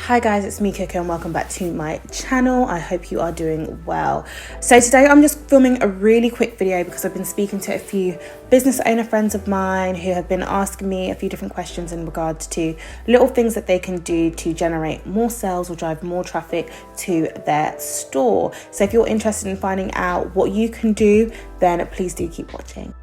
Hi guys, it's me Coco and welcome back to my channel. I hope you are doing well. So today I'm just filming a really quick video because I've been speaking to a few business owner friends of mine who have been asking me a few different questions in regards to little things that they can do to generate more sales or drive more traffic to their store. So if you're interested in finding out what you can do, then please do keep watching.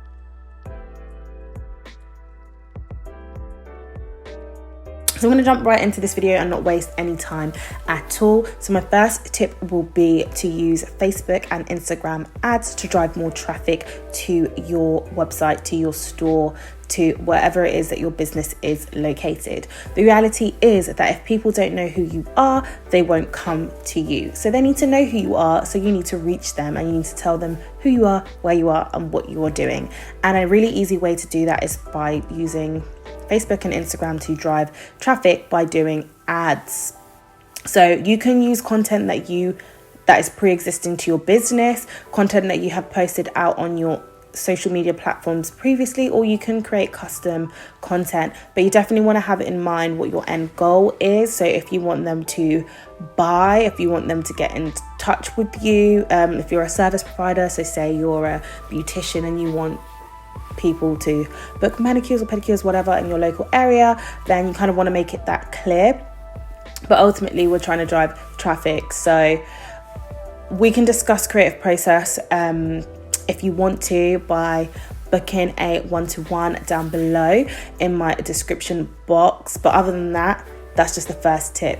So I'm going to jump right into this video and not waste any time at all. So my first tip will be to use Facebook and Instagram ads to drive more traffic to your website, to your store, to wherever it is that your business is located. The reality is that if people don't know who you are, they won't come to you. So they need to know who you are, so you need to reach them and you need to tell them who you are, where you are, and what you are doing. And a really easy way to do that is by using Facebook and Instagram to drive traffic by doing ads. So you can use content that is pre-existing to your business, content that you have posted out on your social media platforms previously, or you can create custom content, but you definitely want to have in mind what your end goal is. So if you want them to buy, if you want them to get in touch with you, if you're a service provider, so say you're a beautician and you want people to book manicures or pedicures, whatever, in your local area, then you kind of want to make it that clear. But ultimately we're trying to drive traffic, so we can discuss creative process if you want to by booking a one-to-one down below in my description box. But other than that, that's just the first tip.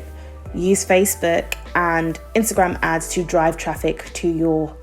Use Facebook and Instagram ads to drive traffic to your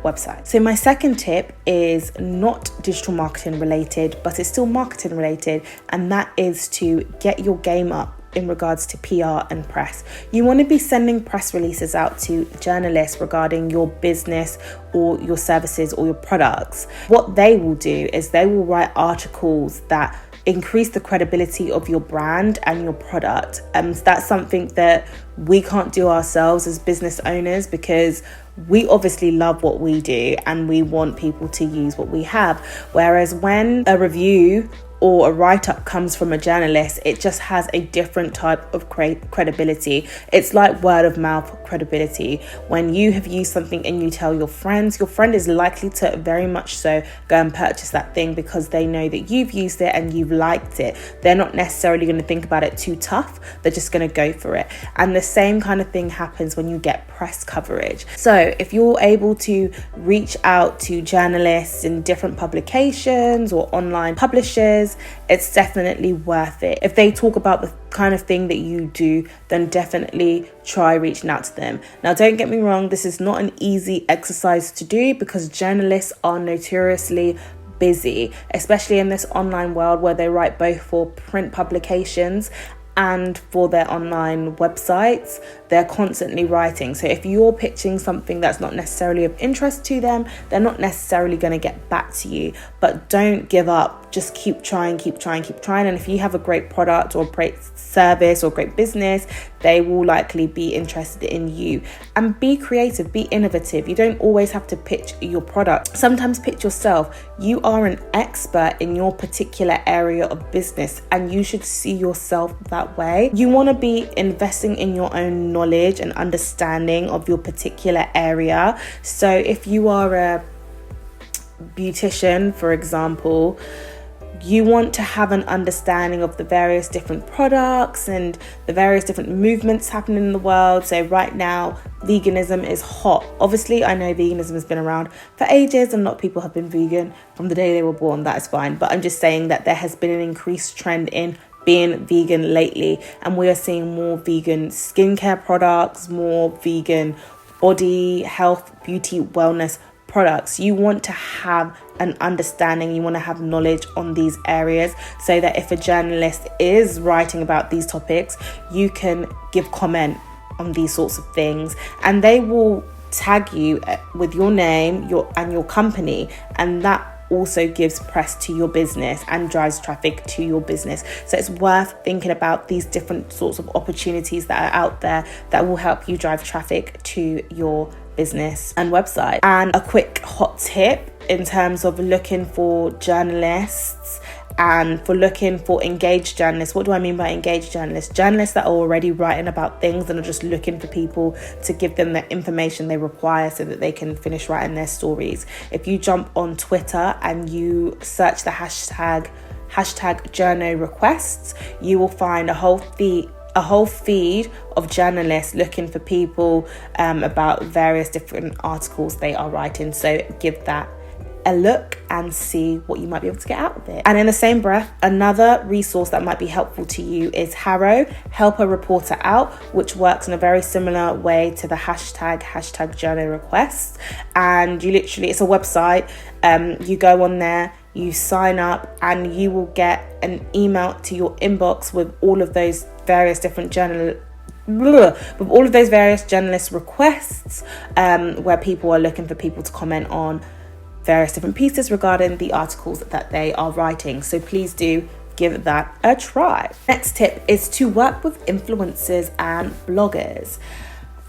website. So my second tip is not digital marketing related, but it's still marketing related, and that is to get your game up in regards to PR and press. You want to be sending press releases out to journalists regarding your business or your services or your products. What they will do is they will write articles that increase the credibility of your brand and your product. That's something that we can't do ourselves as business owners, because we obviously love what we do and we want people to use what we have. Whereas when a review or a write-up comes from a journalist, it just has a different type of credibility. It's like word of mouth credibility. When you have used something and you tell your friend is likely to very much so go and purchase that thing because they know that you've used it and you've liked it. They're not necessarily going to think about it too tough. They're just going to go for it. And the same kind of thing happens when you get press coverage. So if you're able to reach out to journalists in different publications or online publishers, it's definitely worth it. If they talk about the kind of thing that you do, then definitely try reaching out to them. Now, don't get me wrong, this is not an easy exercise to do because journalists are notoriously busy, especially in this online world where they write both for print publications and for their online websites. They're constantly writing. So if you're pitching something that's not necessarily of interest to them, they're not necessarily going to get back to you. But don't give up. Just keep trying. And if you have a great product or great service or great business, they will likely be interested in you. And be creative, be innovative. You don't always have to pitch your product. Sometimes pitch yourself. You are an expert in your particular area of business and you should see yourself that way. You want to be investing in your own knowledge and understanding of your particular area. So if you are a beautician, for example, you want to have an understanding of the various different products and the various different movements happening in the world. So right now, veganism is hot. Obviously, I know veganism has been around for ages and a lot of people have been vegan from the day they were born. That is fine. But I'm just saying that there has been an increased trend in being vegan lately, and we are seeing more vegan skincare products, more vegan body health, beauty, wellness products. You want to have an understanding, you want to have knowledge on these areas so that if a journalist is writing about these topics, you can give comment on these sorts of things and they will tag you with your name, your company, and that also gives press to your business and drives traffic to your business. So it's worth thinking about these different sorts of opportunities that are out there that will help you drive traffic to your business and website. And a quick hot tip in terms of looking for journalists and for looking for engaged journalists. What do I mean by engaged journalists? Journalists that are already writing about things and are just looking for people to give them the information they require so that they can finish writing their stories. If you jump on Twitter and you search the hashtag journo requests, you will find a whole feed of journalists looking for people about various different articles they are writing. So give that a look and see what you might be able to get out of it. And in the same breath, another resource that might be helpful to you is Harrow, Help a Reporter Out, which works in a very similar way to the hashtag journo requests. And you literally, it's a website, you go on there, you sign up, and you will get an email to your inbox with all of those various different journalist requests, where people are looking for people to comment on various different pieces regarding the articles that they are writing. So please do give that a try. Next tip is to work with influencers and bloggers.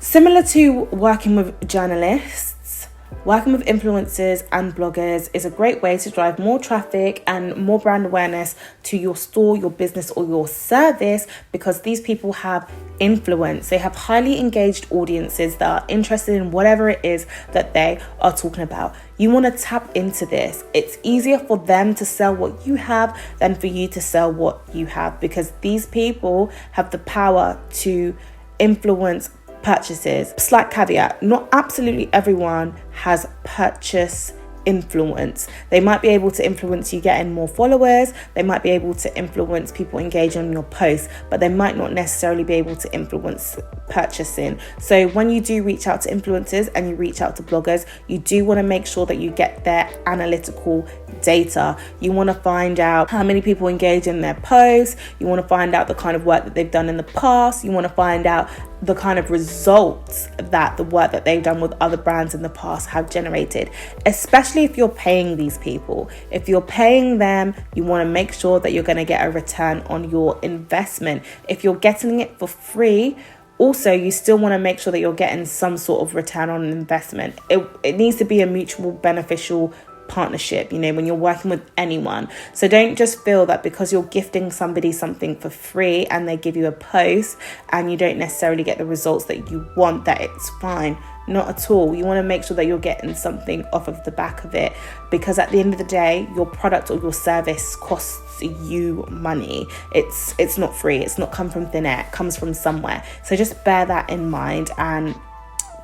Similar to working with journalists, working with influencers and bloggers is a great way to drive more traffic and more brand awareness to your store, your business, or your service, because these people have influence. They have highly engaged audiences that are interested in whatever it is that they are talking about. You want to tap into this. It's easier for them to sell what you have than for you to sell what you have, because these people have the power to influence purchases. Slight caveat, not absolutely everyone has purchase influence. They might be able to influence you getting more followers, they might be able to influence people engaging on your posts, but they might not necessarily be able to influence purchasing. So when you do reach out to influencers and you reach out to bloggers, you do want to make sure that you get their analytical data. You want to find out how many people engage in their posts, you want to find out the kind of work that they've done in the past, you want to find out the kind of results that the work that they've done with other brands in the past have generated, especially if you're paying these people. If you're paying them, you want to make sure that you're going to get a return on your investment. If you're getting it for free, also, you still want to make sure that you're getting some sort of return on investment. It needs to be a mutual beneficial partnership, when you're working with anyone. So don't just feel that because you're gifting somebody something for free and they give you a post and you don't necessarily get the results that you want, that it's fine. Not at all. You want to make sure that you're getting something off of the back of it, because at the end of the day, your product or your service costs you money. It's not free. It's not come from thin air. It comes from somewhere. So just bear that in mind and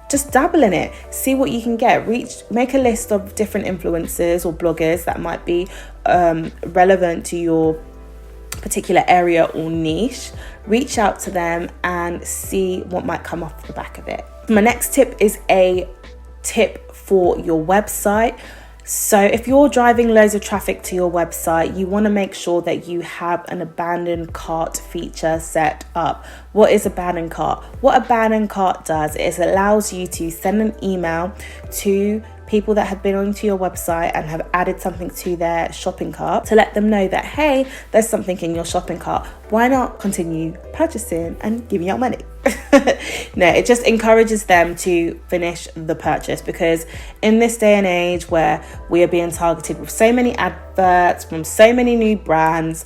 just dabble in it. See what you can get. Make a list of different influencers or bloggers that might be relevant to your particular area or niche. Reach out to them and see what might come off the back of it. My next tip is a tip for your website. So if you're driving loads of traffic to your website, you want to make sure that you have an abandoned cart feature set up. What is abandoned cart? What abandoned cart does is it allows you to send an email to people that have been onto your website and have added something to their shopping cart to let them know that, hey, there's something in your shopping cart. Why not continue purchasing and giving out money? No, it just encourages them to finish the purchase, because in this day and age where we are being targeted with so many adverts from so many new brands,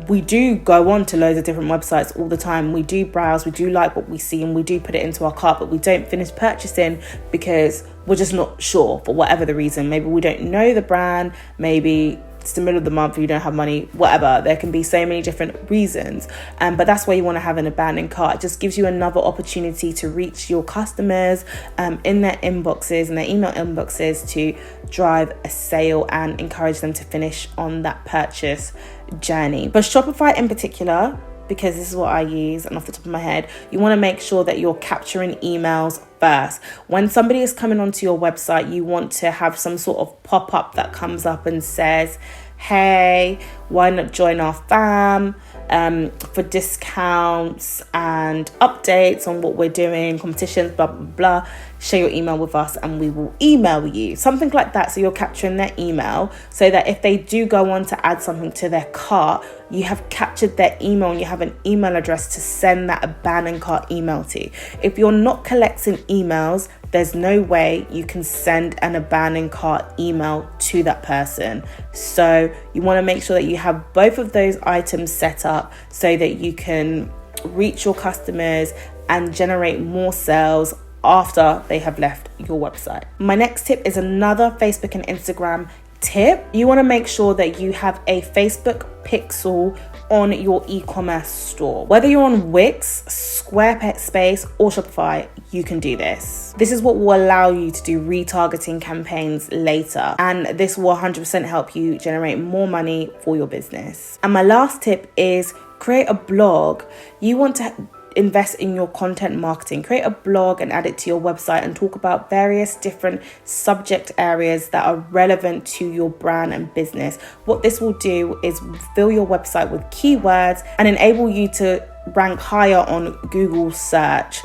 we do go on to loads of different websites all the time. We do browse, we do like what we see, and we do put it into our cart, but we don't finish purchasing because we're just not sure for whatever the reason. Maybe we don't know the brand, maybe it's the middle of the month, you don't have money, whatever. There can be so many different reasons, but that's why you want to have an abandoned cart. It just gives you another opportunity to reach your customers in their inboxes and their email inboxes to drive a sale and encourage them to finish on that purchase journey. But Shopify in particular, because this is what I use and off the top of my head, you want to make sure that you're capturing emails first. When somebody is coming onto your website, you want to have some sort of pop-up that comes up and says, hey, why not join our fam for discounts and updates on what we're doing, competitions, blah, blah, blah. Share your email with us and we will email you. Something like that. So you're capturing their email so that if they do go on to add something to their cart, you have captured their email and you have an email address to send that abandoned cart email to. If you're not collecting emails, there's no way you can send an abandoned cart email to that person. So you want to make sure that you you have both of those items set up so that you can reach your customers and generate more sales after they have left your website. My next tip is another Facebook and Instagram tip. You want to make sure that you have a Facebook pixel on your e-commerce store. Whether you're on Wix, Squarespace, or Shopify, you can do this. This is what will allow you to do retargeting campaigns later, and this will 100% help you generate more money for your business. And my last tip is create a blog. You want to invest in your content marketing. Create a blog and add it to your website and talk about various different subject areas that are relevant to your brand and business. What this will do is fill your website with keywords and enable you to rank higher on Google search.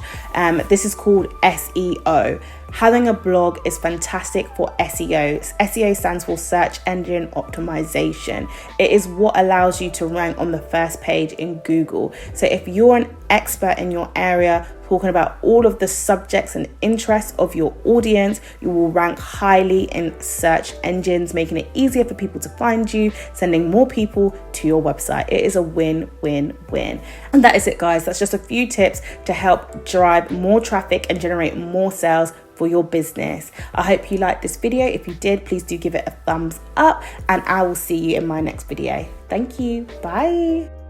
This is called SEO. Having a blog is fantastic for SEO. SEO stands for search engine optimization. It is what allows you to rank on the first page in Google. So if you're an expert in your area, talking about all of the subjects and interests of your audience, you will rank highly in search engines, making it easier for people to find you, sending more people to your website. It is a win-win-win. And that is it, guys. That's just a few tips to help drive more traffic and generate more sales for your business. I hope you liked this video. If you did, please do give it a thumbs up, and I will see you in my next video. Thank you. Bye.